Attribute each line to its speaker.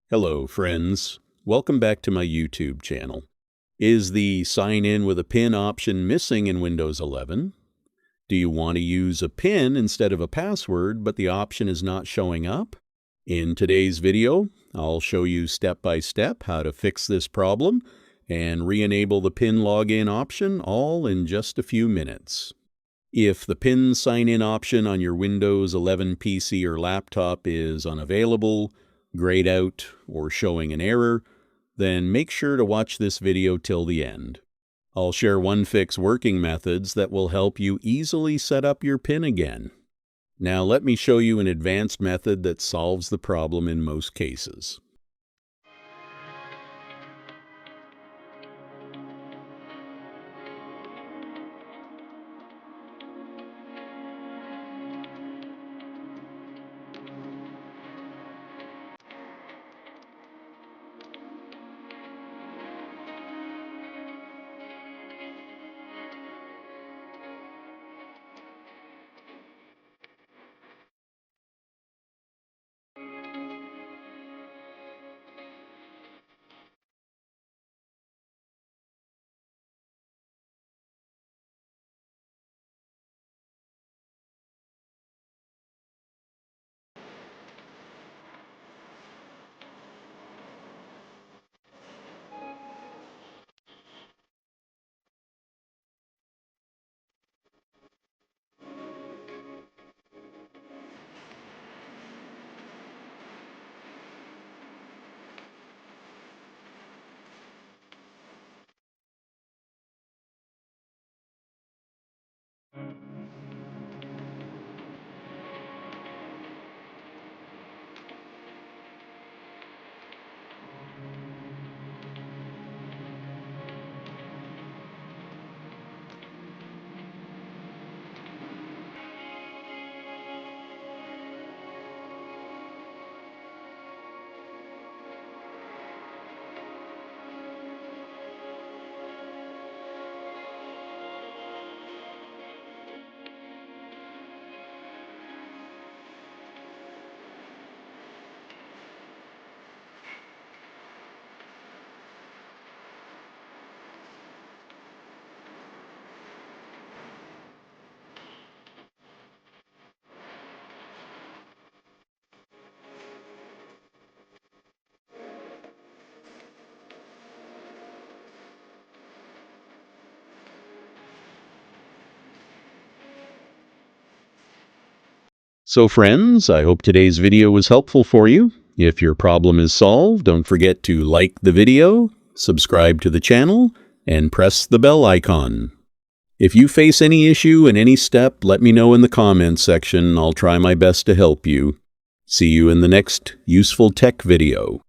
Speaker 1: Hello, friends. Welcome back to my YouTube channel. Is the sign in with a PIN option missing in Windows 11? Do you want to use a PIN instead of a password, but the option is not showing up? In today's video, I'll show you step by step how to fix this problem and re-enable the PIN login option, all in just a few minutes. If the PIN sign-in option on your Windows 11 PC or laptop is unavailable, grayed out, or showing an error, then make sure to watch this video till the end. I'll share one-fix working methods that will help you easily set up your PIN again. Now let me show you an advanced method that solves the problem in most cases. So friends, I hope today's video was helpful for you. If your problem is solved, don't forget to like the video, subscribe to the channel, and press the bell icon. If you face any issue in any step, let me know in the comments section. I'll try my best to help you. See you in the next useful tech video.